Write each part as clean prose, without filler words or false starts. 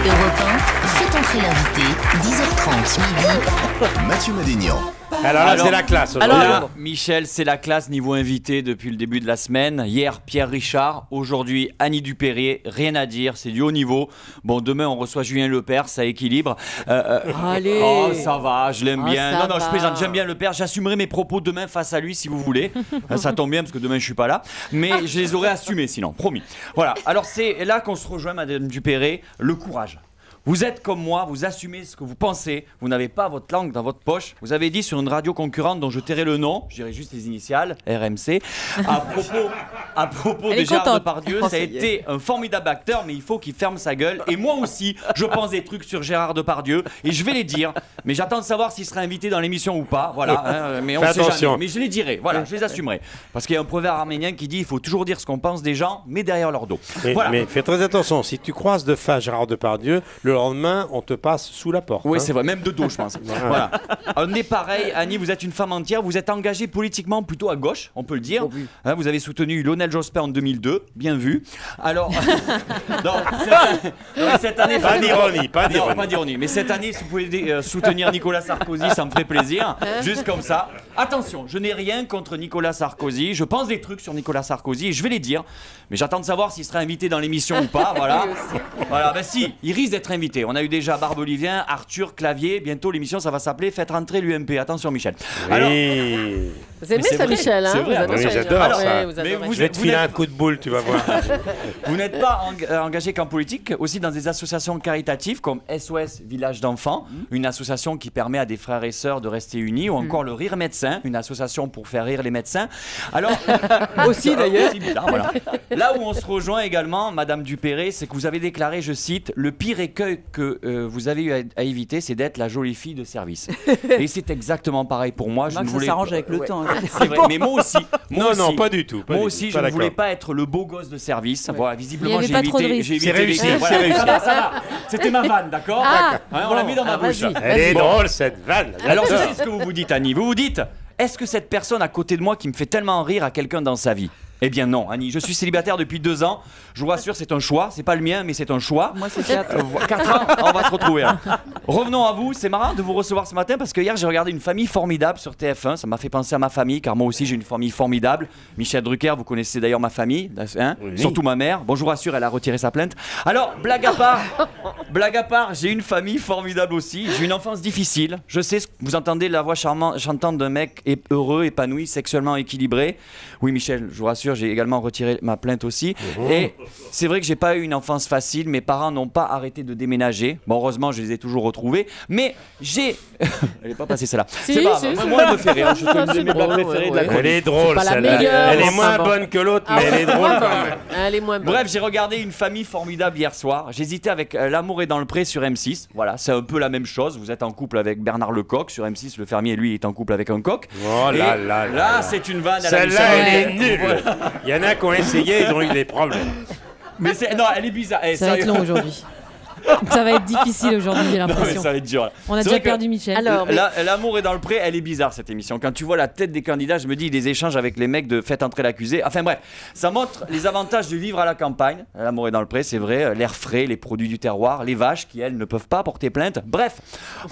Europe 1, faites entrer l'invité, 10h30 midi. Mathieu Madénian. Alors là, c'est la classe. Là, Michel, c'est la classe niveau invité depuis le début de la semaine. Hier, Pierre Richard. Aujourd'hui, Annie Dupéret. Rien à dire, c'est du haut niveau. Bon, demain, on reçoit Julien Lepers, ça équilibre. Allez. Oh, ça va, je l'aime bien. ça Non, je va. plaisante, j'aime bien Lepers. J'assumerai mes propos demain face à lui si vous voulez. Ça tombe bien parce que demain, je suis pas là. Mais je les aurais assumés sinon, promis. Voilà, alors c'est là qu'on se rejoint, Madame Dupéret. Le courage. Vous êtes comme moi, vous assumez ce que vous pensez, vous n'avez pas votre langue dans votre poche. Vous avez dit sur une radio concurrente dont je tairai le nom, je dirais juste les initiales, RMC, à propos de Gérard Depardieu, ça a été un formidable acteur, mais il faut qu'il ferme sa gueule. Et moi aussi, je pense des trucs sur Gérard Depardieu, et je vais les dire, mais j'attends de savoir s'il sera invité dans l'émission ou pas, voilà. Mais on Fais sait attention. jamais. Mais je les dirai, voilà, je les assumerai. Parce qu'il y a un proverbe arménien qui dit, il faut toujours dire ce qu'on pense des gens, mais derrière leur dos. Voilà. Mais fais très attention, si tu croises de face Gérard Depardieu, le lendemain, on te passe sous la porte. Oui, hein. c'est vrai, même de dos, je pense. Voilà. On est pareil, Annie, vous êtes une femme entière, vous êtes engagée politiquement plutôt à gauche, on peut le dire. Hein, vous avez soutenu Lionel Jospin en 2002, bien vu. Alors, cette année... Pas d'ironie, pas d'ironie. Non, pas d'ironie. Mais cette année, si vous pouvez soutenir Nicolas Sarkozy, ça me ferait plaisir. Juste comme ça. Attention, je n'ai rien contre Nicolas Sarkozy. Je pense des trucs sur Nicolas Sarkozy et je vais les dire. Mais j'attends de savoir s'il sera invité dans l'émission ou pas. Voilà. Voilà, ben si, il risque d'être invité. On a eu déjà Barbe Olivien, Arthur, Clavier. Bientôt, l'émission, ça va s'appeler Faites rentrer l'UMP. Attention, Michel. Alors, Oui. Vous aimez c'est ça, vrai, Michel, hein? c'est vrai, Vous adorez oui, j'adore Ah, ça. ouais, vous Mais adorez. Je vais te filer un coup de boule, tu vas voir. vous n'êtes pas engagé qu'en politique, aussi dans des associations caritatives comme SOS Village d'enfants, une association qui permet à des frères et sœurs de rester unis, ou encore le Rire Médecin, une association pour faire rire les médecins. Alors, Aussi, d'ailleurs. aussi bizarre, voilà. Là où on se rejoint également, Madame Dupéret, c'est que vous avez déclaré, je cite, le pire écueil que vous avez eu à éviter, c'est d'être la jolie fille de service. Et c'est exactement pareil pour moi. Je ne Ça voulais s'arrange avec le Ouais. temps. C'est vrai, mais moi aussi. Non, non, pas du tout. Moi aussi, je ne voulais pas être le beau gosse de service. Voilà, visiblement, Il y j'ai avait pas trop de évité. risques. J'ai C'est évité les réussi, clés. c'est Voilà. réussi. Ça va. C'était ma vanne, d'accord Ah, Hein, on l'a mis dans ma bouche. vas-y. Elle est drôle, cette vanne. Alors, je sais ce que vous vous dites, Annie. Vous vous dites, est-ce que cette personne à côté de moi qui me fait tellement rire a quelqu'un dans sa vie ? Eh bien non, Annie, je suis célibataire depuis 2 ans. Je vous rassure, c'est un choix. C'est pas le mien, mais c'est un choix. Moi, c'est 4. 4 ans, on va se retrouver. Hein. Revenons à vous, c'est marrant de vous recevoir ce matin parce que hier j'ai regardé Une famille formidable sur TF1, ça m'a fait penser à ma famille car moi aussi j'ai une famille formidable. Michel Drucker, vous connaissez d'ailleurs ma famille, hein Oui. Surtout ma mère. Bon, je vous rassure, elle a retiré sa plainte. Alors, blague à part, j'ai une famille formidable aussi. J'ai une enfance difficile. Je sais ce que vous entendez la voix chantante d'un mec heureux, épanoui, sexuellement équilibré. Oui, Michel, je vous rassure, j'ai également retiré ma plainte aussi. Et c'est vrai que j'ai pas eu une enfance facile. Mes parents n'ont pas arrêté de déménager. Bon, heureusement, je les ai toujours retrouvés. Mais j'ai. Elle est pas passée celle-là. Si, C'est pas. si, Moi, elle me fait rire. Je trouve une de mes blagues drôle, préférées de la ouais. chronique. Elle est drôle, pas la celle-là. meilleure, Elle est enfin, moins bon. bonne que l'autre, Ah mais elle est drôle ouais, quand même. Elle est moins bonne. Bref, j'ai regardé Une famille formidable hier soir. J'hésitais avec L'amour est dans le pré sur M6. Voilà, c'est un peu la même chose. Vous êtes en couple avec Bernard Lecoq sur M6. Le fermier, lui, est en couple avec un coq. Oh Et là là là là, là. c'est une vanne à la Celle-là, Michel elle est Drucker. nulle. Il y en a qui ont essayé, ils ont eu des problèmes. Mais non, elle est bizarre. Eh, Ça va être sérieux. long aujourd'hui. Ça va être difficile aujourd'hui, j'ai Non, mais l'impression. ça va être dur. Là. On a C'est déjà vrai que perdu Michel. Alors, mais- L'amour est dans le pré, elle est bizarre cette émission. Quand tu vois la tête des candidats, je me dis les échanges avec les mecs de Faites entrer l'accusé. Enfin bref, ça montre les avantages de vivre à la campagne. L'amour est dans le pré, c'est vrai. L'air frais, les produits du terroir, les vaches qui elles ne peuvent pas porter plainte. Bref,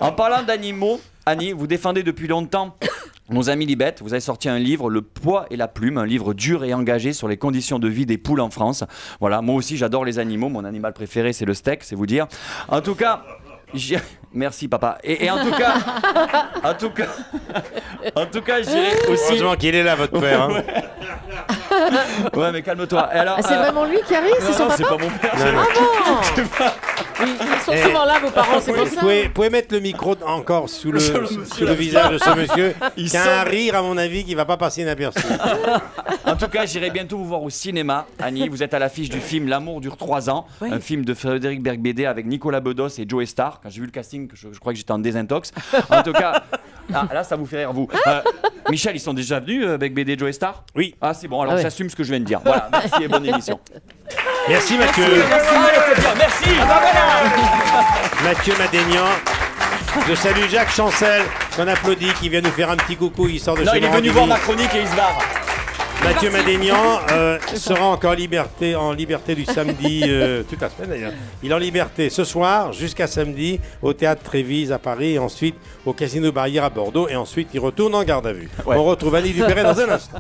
en parlant d'animaux, Annie, vous défendez depuis longtemps nos amis Libet. Vous avez sorti un livre, Le poids et la plume, un livre dur et engagé sur les conditions de vie des poules en France. Voilà, moi aussi j'adore les animaux. Mon animal préféré c'est le steak, c'est vous dire. En tout cas. Merci papa. Et en tout cas, j'irai aussi. Heureusement qu'il est là, votre père. Hein. Ouais, mais calme-toi. Et alors, Ah, c'est vraiment lui qui arrive, c'est son non, papa. c'est pas mon père. Non, non. Ils sont souvent là, vos parents, c'est pour Vous ça. pouvez mettre le micro encore sous le visage de ce monsieur Il qui a sent- un rire, à mon avis, qui va pas passer inaperçu. En tout cas, j'irai bientôt vous voir au cinéma. Annie, vous êtes à l'affiche du film L'amour dure 3 ans, un film de Frédéric Bergbédé avec Nicolas Bedos et Joe Star. Quand j'ai vu le casting, je crois que j'étais en désintox. En tout cas, là, ça vous fait rire, vous. Michel, ils sont déjà venus, Bergbédé et Joe Star ? Oui. Ah, c'est bon, alors Ah ouais. j'assume ce que je viens de dire. Voilà, merci et bonne émission. Merci Mathieu. Merci. Mathieu Madénian. Je salue Jacques Chancel, qu'on applaudit, qui vient nous faire un petit coucou, il sort de Non, chez il est venu Morandini. voir ma chronique et il se barre. Mathieu Madénian sera encore en liberté du samedi, toute la semaine d'ailleurs. Il est en liberté ce soir jusqu'à samedi au Théâtre Trévise à Paris et ensuite au Casino Barrière à Bordeaux et ensuite il retourne en garde à vue. Ouais. On retrouve Annie Dupéret dans un instant.